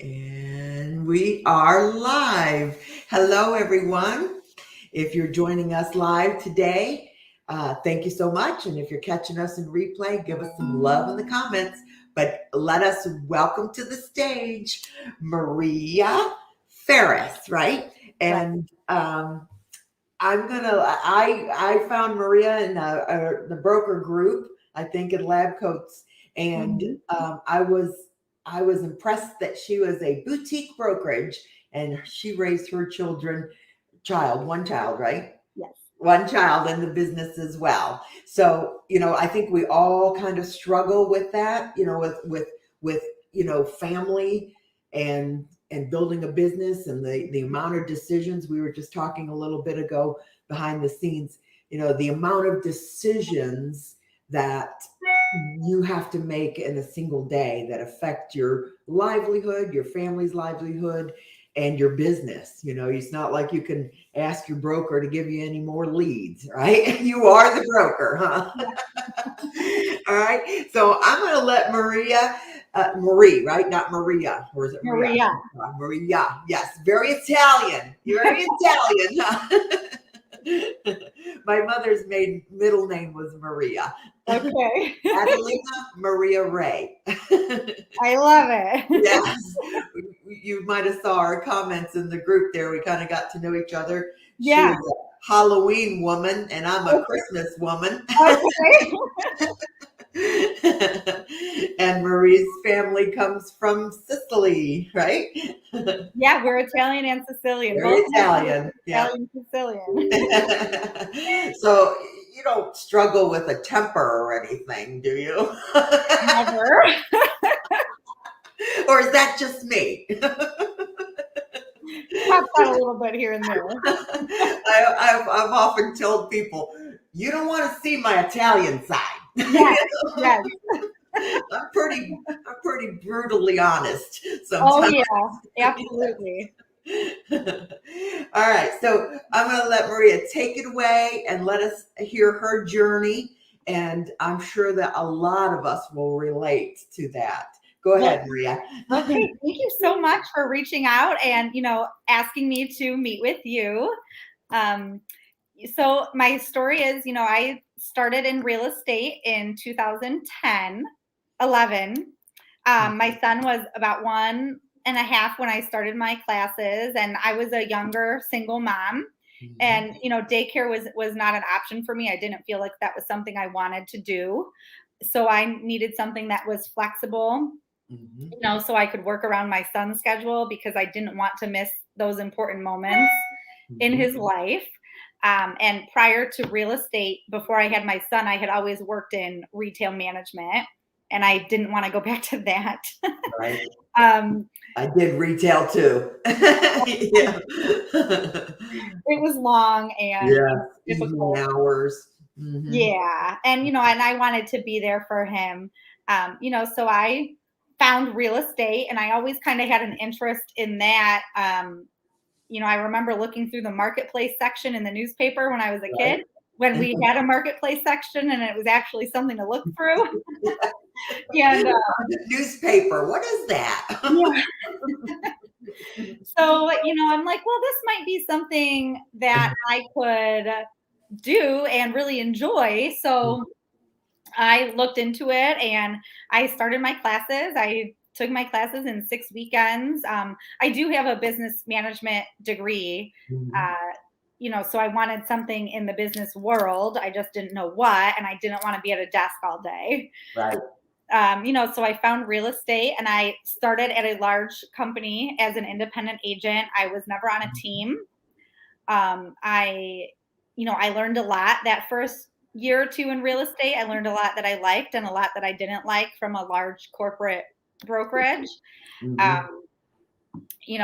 And we are live. Hello, everyone. If you're joining us live today, thank you so much. And if you're catching us in replay, give us some love in the comments. But let us welcome to the stage Maria Ferris, right? And I found Maria in the broker group, I think in Lab Coats, and I was impressed that she was a boutique brokerage and she raised her one child, right? Yes. One child in the business as well. So, I think we all kind of struggle with that, with family and building a business and the amount of decisions. We were just talking a little bit ago behind the scenes, the amount of decisions that you have to make in a single day that affect your livelihood, your family's livelihood, and your business. It's not like you can ask your broker to give you any more leads, right? You are the broker, huh? All right. So I'm going to let Marie, right? Not Maria. Or is it Maria? Maria. Yes. Very Italian. Very Italian. Huh? My mother's middle name was Maria. Okay. Adelina Maria Ray. I love it. Yes. You might have saw our comments in the group there. We kind of got to know each other. Yeah. She's a Halloween woman and I'm a Christmas woman. Okay. And Marie's family comes from Sicily, right? Yeah, we're Italian and Sicilian. Very Italian. Italian Sicilian. So you don't struggle with a temper or anything, do you? Never. Or is that just me? Pops out a little bit here and there. I've often told people, you don't want to see my Italian side. Yes. Yes. I'm pretty brutally honest Oh sometimes. yeah, absolutely. All right, so I'm going to let Maria take it away and let us hear her journey. And I'm sure that a lot of us will relate to that. Go ahead, Maria. Okay, thank you so much for reaching out and asking me to meet with you. So my story is, I started in real estate in 2010, 11. My son was about 1.5 when I started my classes, and I was a younger single mom. Mm-hmm. And daycare was not an option for me. I didn't feel like that was something I wanted to do, so I needed something that was flexible. Mm-hmm. So I could work around my son's schedule because I didn't want to miss those important moments mm-hmm. in his life. And prior to real estate, before I had my son, I had always worked in retail management, and I didn't want to go back to that. Right. I did retail too. Yeah. It was long and difficult hours. Mm-hmm. Yeah. And, and I wanted to be there for him. So I found real estate, and I always kind of had an interest in that. I remember looking through the marketplace section in the newspaper when I was a kid, when we had a marketplace section and it was actually something to look through. And newspaper, what is that? Yeah. So, I'm like, well, this might be something that I could do and really enjoy. So I looked into it and I started my classes. I took my classes in 6 weekends. I do have a business management degree, mm-hmm. So I wanted something in the business world. I just didn't know what, and I didn't want to be at a desk all day. Right. So I found real estate, and I started at a large company as an independent agent. I was never on a team. I learned a lot that first year or two in real estate. I learned a lot that I liked and a lot that I didn't like from a large corporate brokerage. Mm-hmm.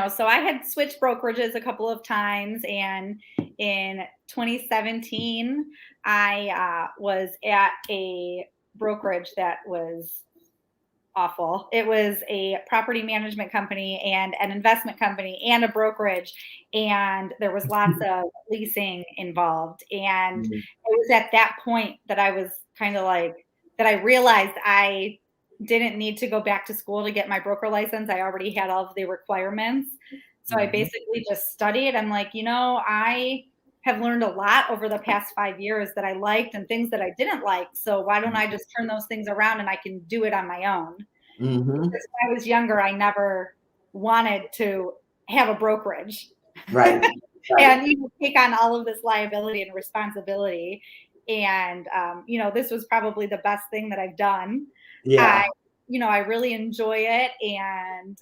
So I had switched brokerages a couple of times, and in 2017, I was at a brokerage that was awful. It was a property management company and an investment company and a brokerage, and there was lots of leasing involved. And it was at that point that I was kind of like, that I realized I didn't need to go back to school to get my broker license. I already had all of the requirements. So I Mhm. basically just studied. I'm like, I have learned a lot over the past 5 years that I liked and things that I didn't like. So why don't I just turn those things around and I can do it on my own? Mhm. Because when I was younger, I never wanted to have a brokerage Right. Right. and take on all of this liability and responsibility. And this was probably the best thing that I've done. I, Yeah. I really enjoy it, and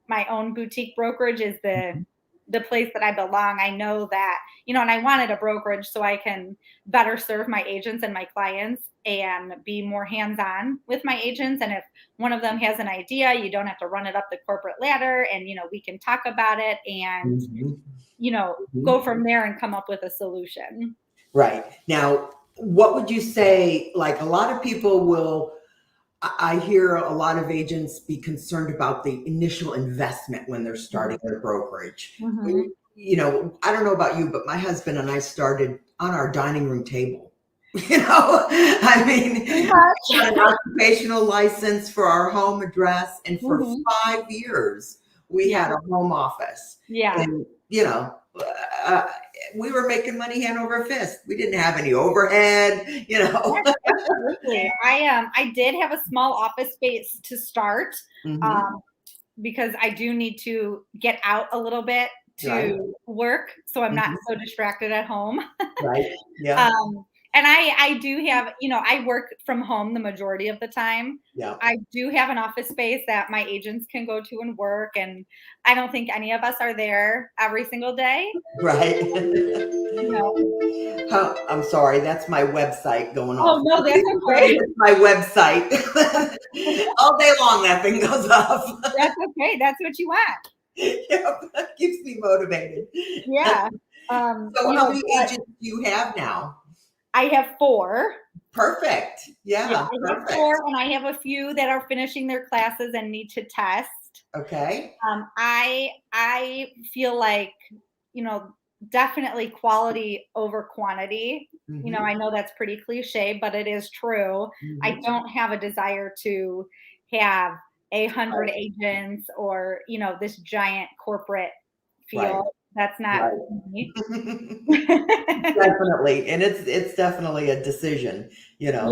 my own boutique brokerage is the place that I belong. I know that, and I wanted a brokerage so I can better serve my agents and my clients and be more hands-on with my agents. And if one of them has an idea, you don't have to run it up the corporate ladder, and we can talk about it and Mhm. go Mhm. from there and come up with a solution. Right. Now, what would you say? Like a lot of people will, I hear a lot of agents be concerned about the initial investment when they're starting their brokerage. Mm-hmm. I don't know about you, but my husband and I started on our dining room table. I mean, Pretty we got much. an occupational license for our home address, and for Hmm. 5 years we Yeah. had a home office. Yeah. And uh, we were making money hand over fist. We didn't have any overhead. Yes, absolutely. I did have a small office space to start, Hmm. um, because I do need to get out a little bit Right. to work, so I'm not Hmm. so distracted at home. Right. Yeah. Um, and I do have, I work from home the majority of the time. Yeah. I do have an office space that my agents can go to and work, and I don't think any of us are there every single day. Right. You know, I'm sorry, that's my website going oh off. no, that's okay. It's my website. All day long, that thing goes off. That's okay. That's what you want. Yep, that keeps me motivated. Yeah. So, how many But agents do you have now? I have four. Perfect. Yeah, Yeah, I have perfect. four, and I have a few that are finishing their classes and need to test. Okay. I feel like, you know, definitely quality over quantity. Hmm. I know that's pretty cliche, but it is true. I Hmm. don't have a desire to have 100 Right. agents or, this giant corporate Right. feel. That's not Right. me. Definitely, and it's definitely a decision. Yeah,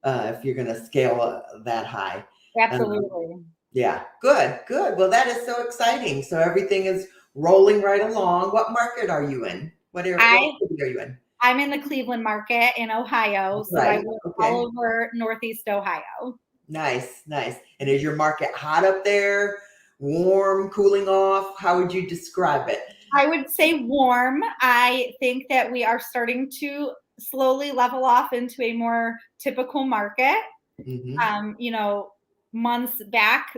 If you're going to scale that high. Um, absolutely. Yeah, good, good. Well, that is so exciting. So everything is rolling right along. What market are you in? What I city are you in? I'm in the Cleveland market in Ohio, so I Right. work all Okay. over Northeast Ohio. Nice, nice. And is your market hot up there? Warm, cooling off? How would you describe it? I would say warm. I think that we are starting to slowly level off into a more typical market. Hmm. Um, you know, Months back,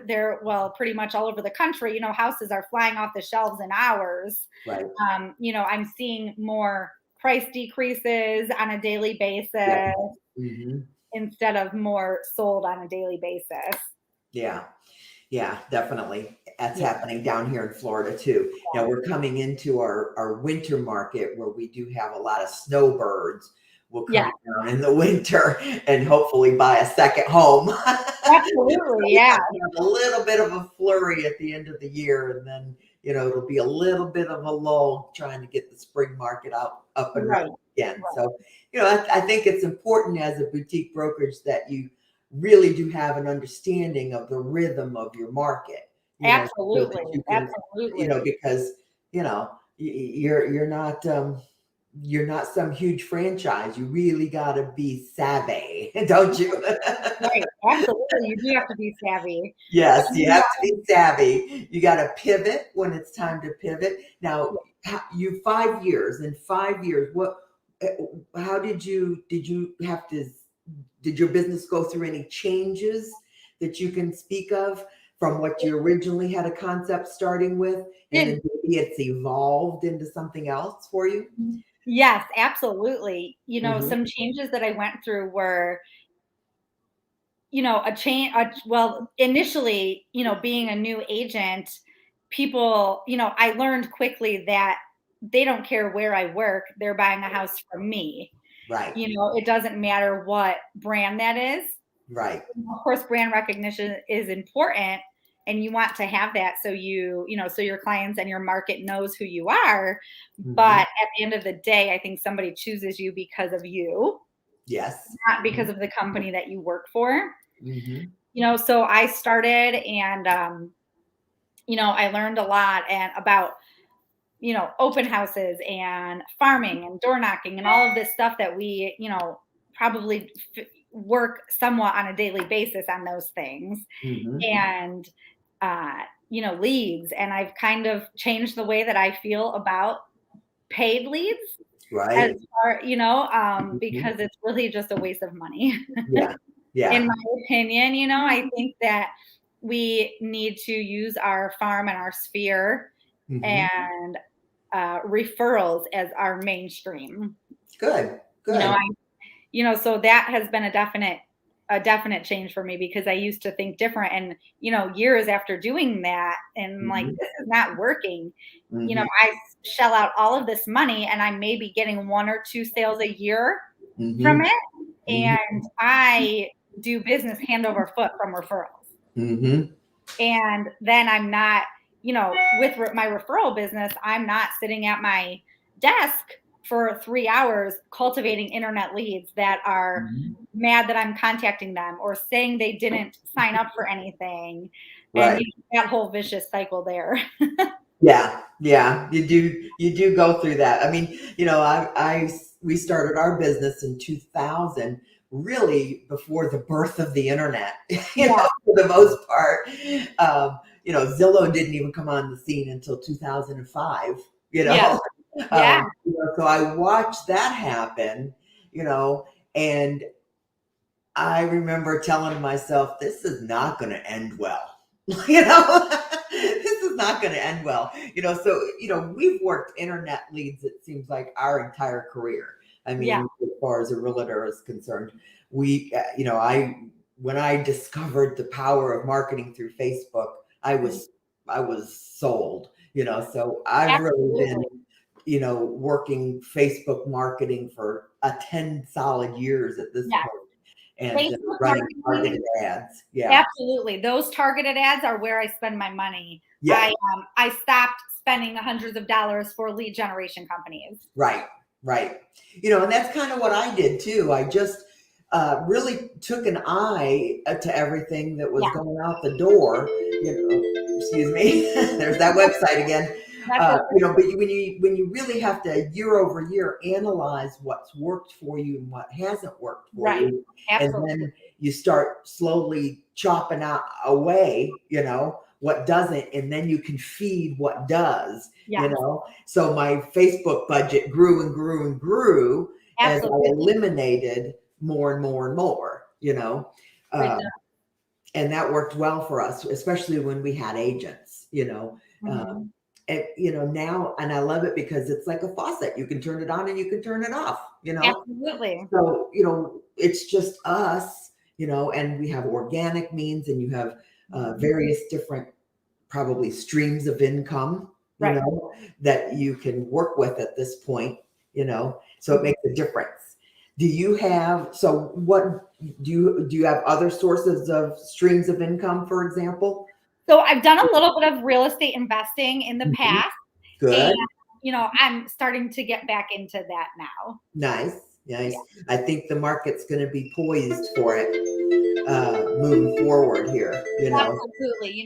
pretty much all over the country, houses are flying off the shelves in hours. Right. I'm seeing more price decreases on a daily Yep. basis Hmm. instead of more sold on a daily basis. Yeah. Yeah, definitely. That's Yeah. happening down here in Florida too. Now we're coming into our winter market where we do have a lot of snowbirds will Yeah, come down in the winter and hopefully buy a second home. So absolutely. we Yeah. have a little bit of a flurry at the end of the year, and then it'll be a little bit of a lull trying to get the spring market up and Right. running again. Right. So I think it's important as a boutique brokerage that you really do have an understanding of the rhythm of your market, so that Absolutely. you can, Absolutely. because you're not some huge franchise. You really got to be savvy, don't you? Right. Absolutely. You do have to be savvy. Yes, And, you have to be savvy. You got to pivot when it's time to pivot. Now, you 5 years. In 5 years, uh, how did you have to? Did your business go through any changes that you can speak of from what you originally had a concept starting with, and and then maybe it's evolved into something else for you? yes, absolutely. Hmm. Some changes that I went through were, a change. Well, initially, being a new agent, people, I learned quickly that they don't care where I work, they're buying a house from me. Right. It doesn't matter what brand that is. Right. Of course, brand recognition is important, and you want to have that so so your clients and your market knows who you are. Hmm. But at the end of the day, I think somebody chooses you because of you, Yes. not because of the company that you work for. Hmm. So I started, and I learned a lot and about open houses and farming and door knocking and all of this stuff that we probably work somewhat on a daily basis on those things, Hmm. and leads. And I've kind of changed the way that I feel about paid leads, as Right. far Mhm. because it's really just a waste of money. Yeah. In Yeah. my opinion, I think that we need to use our farm and our sphere Hmm. and referrals as our mainstream. Good. You know, Good. I so that has been a definite change for me, because I used to think different. And years after doing that, and like, Hmm. this is not working. Hmm. I shell out all of this money, and I may be getting one or two sales a year from Hmm. it, Hmm. and I do business hand over foot from referrals. Hmm. And then I'm not, with my referral business, I'm not sitting at my desk for 3 hours cultivating internet leads that are Hmm. mad that I'm contacting them or saying they didn't sign up for anything. And Right. that whole vicious cycle there. Yeah. Yeah. You do go through that. I mean, we started our business in 2000, really before the birth of the internet, Yeah. for the most part. Zillow didn't even come on the scene until 2005, you Yeah. know. Yeah. So I watched that happen, and I remember telling myself, this is not going to end well. This is not going to end well. So, we've worked internet leads, it seems like, our entire career. I Yeah. mean, as far as a realtor is concerned, when I discovered the power of marketing through Facebook, I was sold, so I've really been, Absolutely. working Facebook marketing for 10 solid years at this Yeah. point, and Facebook running marketing. targeted ads. Yeah. Absolutely. Those targeted ads are where I spend my money. Yeah. I stopped spending hundreds of dollars for lead generation companies. Right. Right. And that's kind of what I did too. I just really took an eye to everything that was Yeah, going out the door. Excuse me. There's that website again. that's okay. But when you really have to year over year analyze what's worked for you and what hasn't worked for Right. you, and Absolutely. then you start slowly chopping out away, what doesn't, and then you can feed what does. Yes. So my Facebook budget grew and grew and grew as I Absolutely. eliminated more and more and more. It Um, and that worked well for us, especially when we had agents. Mhm. And now, and I love it because it's like a faucet. You can turn it on and you can turn it off. Absolutely. So it's just us. And we have organic means, and you have Mhm. various different probably streams of income, Right. that you can work with at this point, so it Mhm. makes a difference. What do you have other sources of streams of income, for example? So I've done a little bit of real estate investing in the Mhm. past, and Good. I'm starting to get back into that now. Nice. Yeah. Nice. I think the market's going to be poised for it, moving forward here. Absolutely.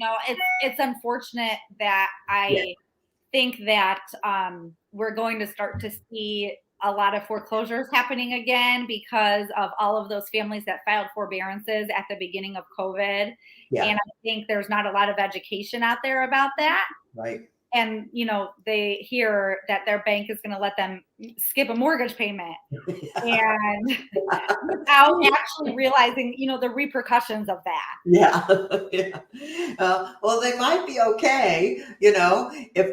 It's unfortunate that Yeah. I think that we're going to start to see a lot of foreclosures happening again because of all of those families that filed forbearances at the beginning of COVID. Yeah. And I think there's not a lot of education out there about that. Right. And, they hear that their bank is going to let them skip a mortgage payment, and without actually realizing, the repercussions of that. Yeah. Yeah. Well, they might be okay, if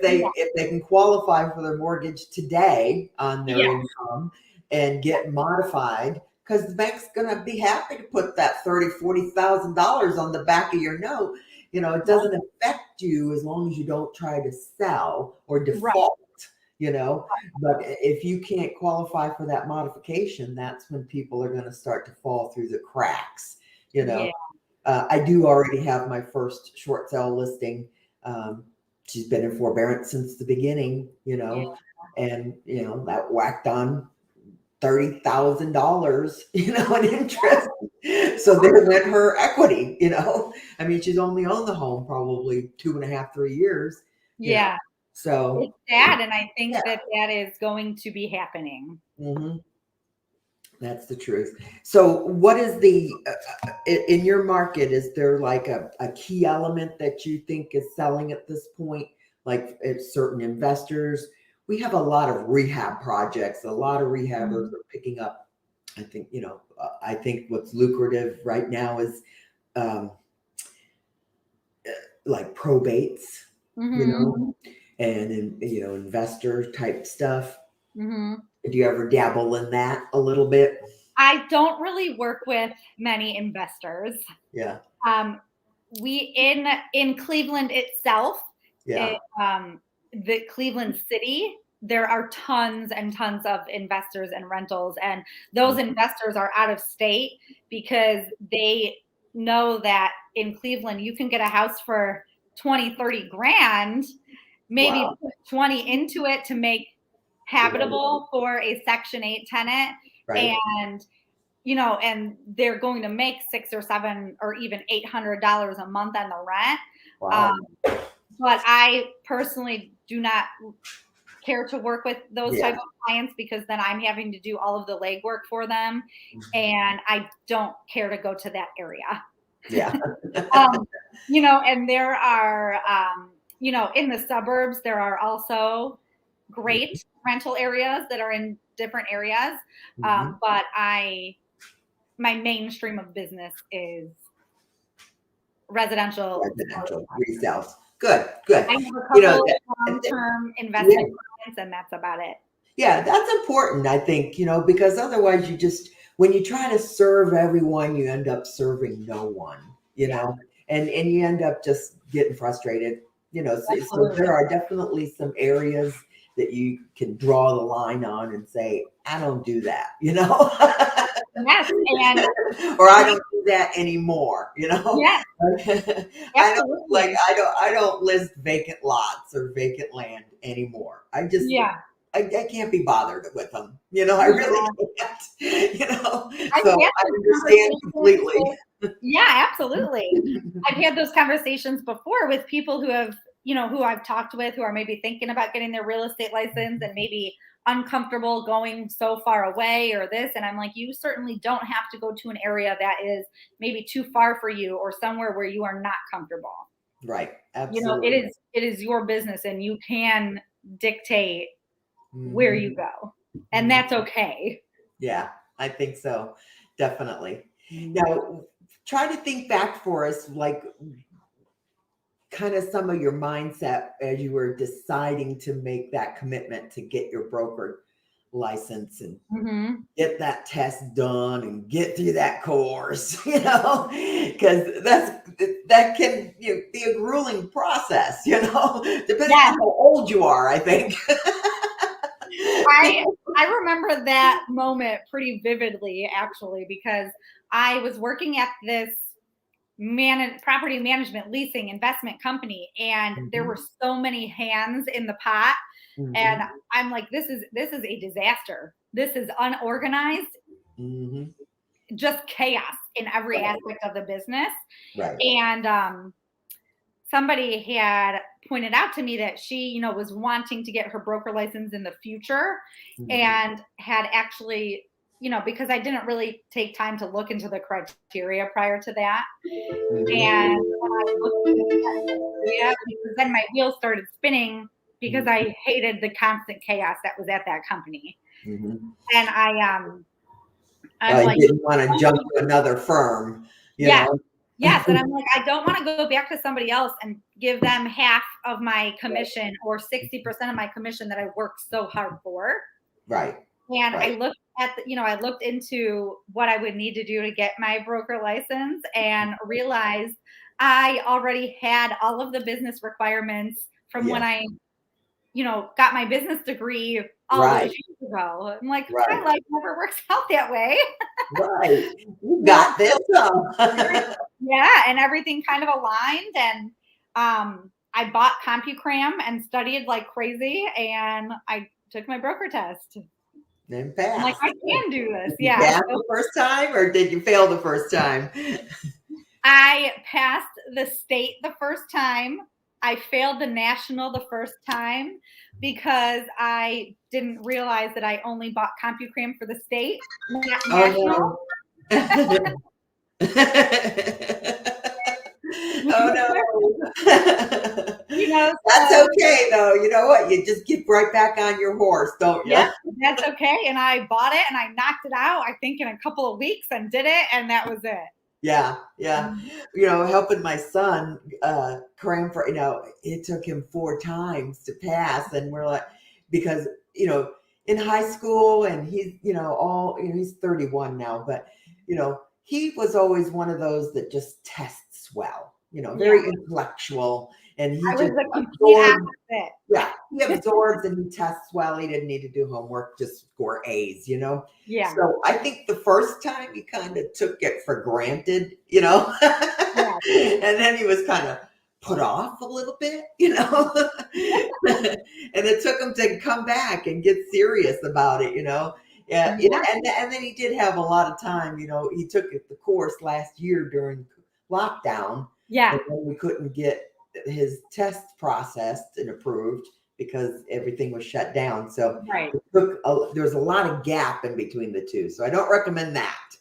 Yeah. they can qualify for their mortgage today on their Yeah. income and get modified, because the bank's going to be happy to put that $30,000-$40,000 on the back of your note. It doesn't affect you as long as you don't try to sell or Right. default. You know, but if you can't qualify for that modification, that's when people are going to start to fall through the cracks. you Yeah. know. I do already have my first short sale listing. She's been in forbearance since the beginning, Yeah. and that whacked on $30,000, in interest. So there went her equity, I mean, she's only owned the home probably 2.5, 3 years, Yeah. so It's sad. And I think yeah. that is going to be happening. hmm That's the truth. So what is in your market, is there like a key element that you think is selling at this point? Like it's certain investors, we have a lot of rehab projects, a lot of rehabbers are picking up. I think, I think what's lucrative right now is um, like probates, Mm-hmm. and, investor type stuff. Mm-hmm. Do you ever dabble in that a little bit? I don't really work with many investors. Yeah. We in Cleveland itself, Yeah. the Cleveland city, there are tons and tons of investors and rentals, and those investors are out of state because they know that in Cleveland you can get a house for 20, 30 grand, maybe Wow. put 20 into it to make habitable for a Section 8 tenant. Right. And and they're going to make $600 or $700 or even $800 a month on the rent. Wow. But I personally do not care to work with those Yeah. type of clients because then I'm having to do all of the legwork for them, and I don't care to go to that area. Yeah. And there are, in the suburbs, there are also great rental areas that are in different areas. Mhm. But my mainstream of business is residential. Residential resales. Good. Good. I have a You know, couple that, long-term yeah. investment clients, and that's about it. Yeah, that's important, I think, because otherwise when you try to serve everyone, you end up serving no one, and you end up just getting frustrated, so Absolutely. there are definitely some areas that you can draw the line on and say, I don't do that, Yes, and or I don't do that anymore, yes, I don't like absolutely. I don't list vacant lots or vacant land anymore. Yeah. I can't be bothered with them. I really can't. I've So had I those understand conversations completely. yeah, absolutely. I've had those conversations before with people who I've talked with who are maybe thinking about getting their real estate license and maybe uncomfortable going so far away or this. And I'm like, you certainly don't have to go to an area that is maybe too far for you or somewhere where you are not comfortable. Right. It Absolutely. is your business and you can dictate where Mhm. you go. And Mhm. that's okay. Yeah, I think so. Definitely. Now, try to think back for us, like kind of some of your mindset as you were deciding to make that commitment to get your broker license and Mm-hmm. get that test done and get through that course, because that can be a grueling process, depending Yes. on how old you are, I think. I remember that moment pretty vividly, actually, because I was working at this property management leasing investment company, and there were Mhm, so many hands in the pot, and mhm, I'm like, this is a disaster. This is unorganized, mhm. just chaos in every Right, aspect of the business. right. And somebody had pointed out to me that she, was wanting to get her broker license in the future Mhm, and had actually, because I didn't really take time to look into the criteria prior to that. mhm, And when I looked into that criteria, because then my wheels started spinning because mhm, I hated the constant chaos that was at that company. mhm. And I'm I like, didn't want to jump to another firm, you yeah, know. yes, and I'm like, I don't wanna go back to somebody else and give them half of my commission or 60% of my commission that I worked so hard for. Right, And I right. looked at I looked into what I would need to do to get my broker license and realized I already had all of the business requirements from Yeah. when I got my business degree all those Right. years ago. I'm like, my Right. life never works out that way. Right. You Yeah. got this. Huh? Yeah, and everything kind of aligned, and I bought CompuCram and studied like crazy, and I took my broker test. Then I'm like, pass. I can do this. Did you Yeah. pass So the first time or did you fail the first time? I passed the state the first time. I failed the national the first time because I didn't realize that I only bought CompuCram for the state, not national. Oh no. Oh no. That's So okay though. You know what? You just get right back on your horse, don't you? yep, that's okay. And I bought it and I knocked it out, I think, in a couple of weeks and did it, and that was it. Yeah, yeah. Helping my son cram for, it took him 4 times to pass. And we're like, because, in high school and he's, he's 31 now, but, he was always one of those that just tests well, very Yeah. intellectual. And he I was just the complete absorbed. opposite. Yeah, he absorbs and he tests well. He didn't need to do homework, just score A's. Yeah. So I think the first time he kind of took it for granted, Yeah. and then he was kind of put off a little bit, and it took him to come back and get serious about it, Yeah, Yeah. and then he did have a lot of time, he took the course last year during lockdown, Yeah. and then we couldn't get his test processed and approved because everything was shut down. So Right. there was a lot of gap in between the two. So I don't recommend that.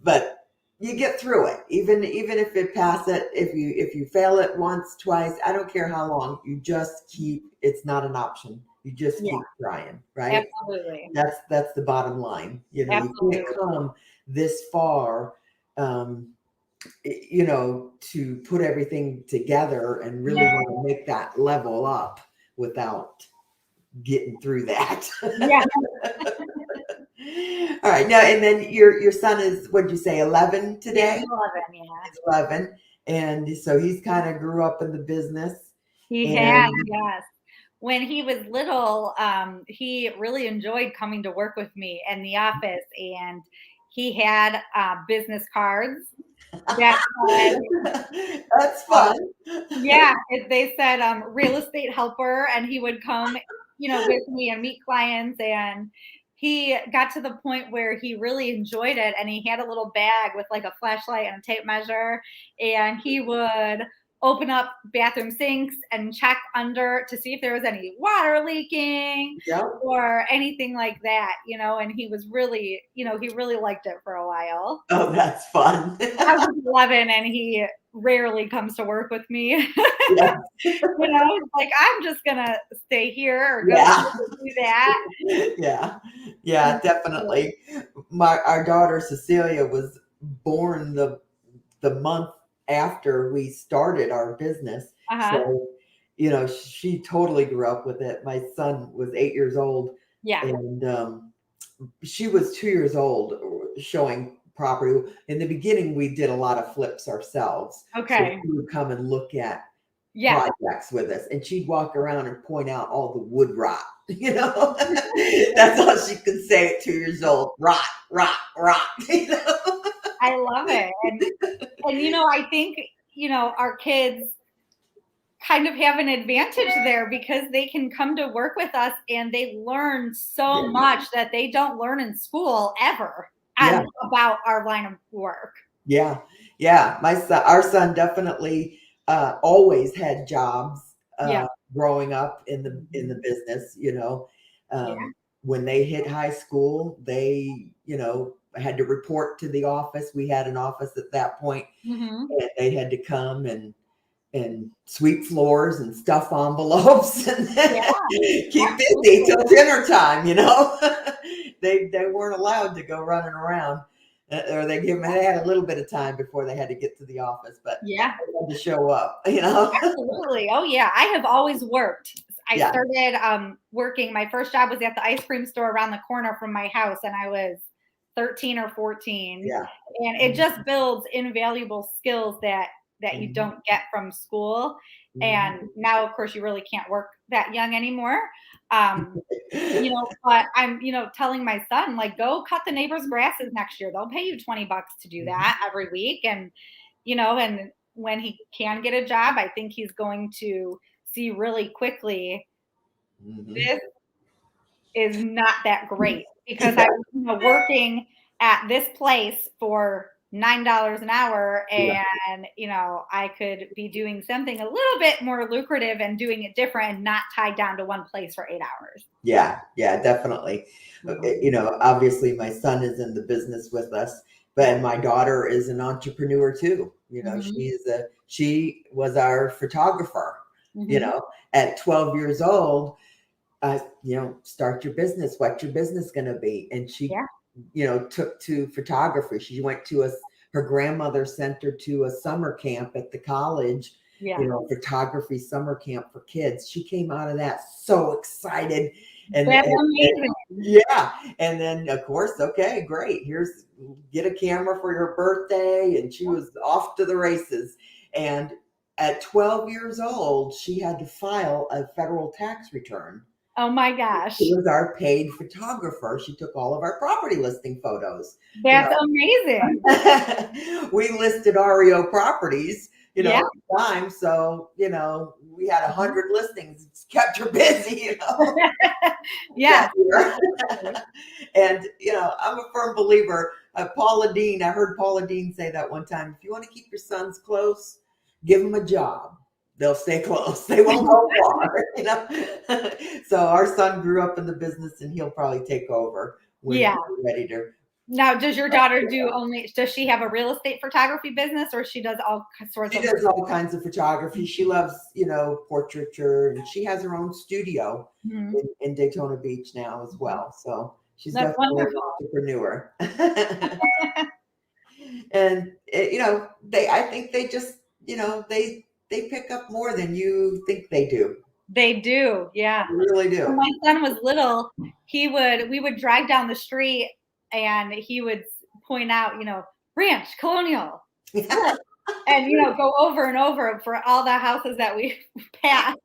But you get through it. Even if it pass it, if you fail it once, twice, I don't care how long, you just it's not an option. You just keep trying, right? Absolutely. That's the bottom line. You Absolutely. can't come this far, to put everything together and really want to make that level up without getting through that. Yeah. All right. Now, and then your son is, what'd you say, 11 today? He's 11, yeah. He's 11. And so he's kind of grew up in the business. He has, yes. When he was little, he really enjoyed coming to work with me in the office, and he had business cards that said, That's fun. yeah, they said real estate helper, and he would come, with me and meet clients. And he got to the point where he really enjoyed it, and he had a little bag with like a flashlight and a tape measure, and he would open up bathroom sinks and check under to see if there was any water leaking or anything like that, and he was really, he really liked it for a while. Oh, that's fun. I was 11 and he rarely comes to work with me. Yeah. Like, I'm just gonna stay here or go do that. Yeah, definitely. Our daughter Cecilia was born the month after we started our business. So, she totally grew up with it. My son was 8 years old. Yeah. And she was 2 years old showing property. In the beginning, we did a lot of flips ourselves. Okay. So she would come and look at projects with us, and she'd walk around and point out all the wood rot. That's all she could say at 2 years old. Rot, rot, rot. I love it. And I think, our kids kind of have an advantage there because they can come to work with us and they learn so much that they don't learn in school ever about our line of work. Yeah. Our son definitely always had jobs growing up in the business. When they hit high school, they had to report to the office. We had an office at that point, and they had to come and sweep floors and stuff envelopes and keep busy till dinner time. They weren't allowed to go running around, or they had a little bit of time before they had to get to the office, but they had to show up. Absolutely. Oh yeah, I have always worked. I started working. My first job was at the ice cream store around the corner from my house, and I was 13 or 14. Yeah. And it just builds invaluable skills that that you Mhm. don't get from school. Mhm. And now, of course, you really can't work that young anymore. Um, but I'm, telling my son, like, go cut the neighbor's grasses next year. They'll pay you $20 to do Mhm. that every week. And when he can get a job, I think he's going to see really quickly Mhm. this is not that great because I Yeah, was, working at this place for $9 an hour, yeah, and I could be doing something a little bit more lucrative and doing it different and not tied down to one place for 8 hours. yeah, definitely. Obviously, my son is in the business with us, but Yeah. my daughter is an entrepreneur too. Hmm. She was our photographer. Hmm. At 12 years old, start your business. What's your business going to be? And she, Yeah. took to photography. She went to her grandmother sent her to a summer camp at the college, Yeah. photography summer camp for kids. She came out of that so excited. That's And amazing. yeah. And then of course, okay, great. Get a camera for your birthday. And she was off to the races. And at 12 years old, she had to file a federal tax return. Oh my She gosh. was our paid photographer. She took all of our property listing photos. You That's amazing. know, we listed REO properties, Yeah. at the time. So, we had 100 listings. It's kept her busy, that Yes. year. And, I'm a firm believer. Paula Dean, I heard Paula Dean say that one time. If you want to keep your sons close, give them a job. They'll stay close. They won't go far. So our son grew up in the business, and he'll probably take over when Yeah. we're ready to. Now, does she have a real estate photography business, or she does all sorts She of? does all kinds of photography. She loves, portraiture, and she has her own studio Mhm. in Daytona Beach now as well. So she's That's definitely an wonderful. entrepreneur. And I think they just, they pick up more than you think they do. They do, yeah. They really When do. my son was little, we would drive down the street and he would point out, Ranch, Colonial, Split, and, go over and over for all the houses that we passed.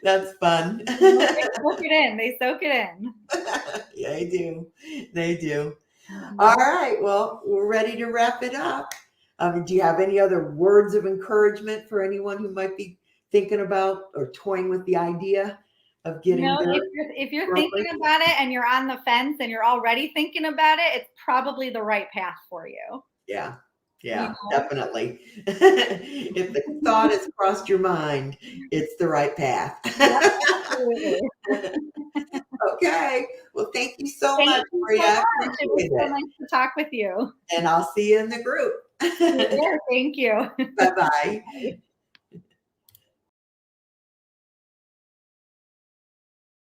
That's fun. They soak it in. They soak it in. Yeah, they do. They do. All Mhm. right. Well, we're ready to wrap it up. Do you have any other words of encouragement for anyone who might be thinking about or toying with the idea of getting No, their if you're thinking brokerage? about it and you're on the fence and you're already thinking about it, it's probably the right path for you. Yeah. You Yeah, know? definitely. If the thought has crossed your mind, it's the right path. Yep, absolutely. Okay. Well, thank you so Thank much, you Maria. so I much. It was appreciate so it. nice to talk with you. And I'll see you in the group. Yeah, thank you. Bye bye.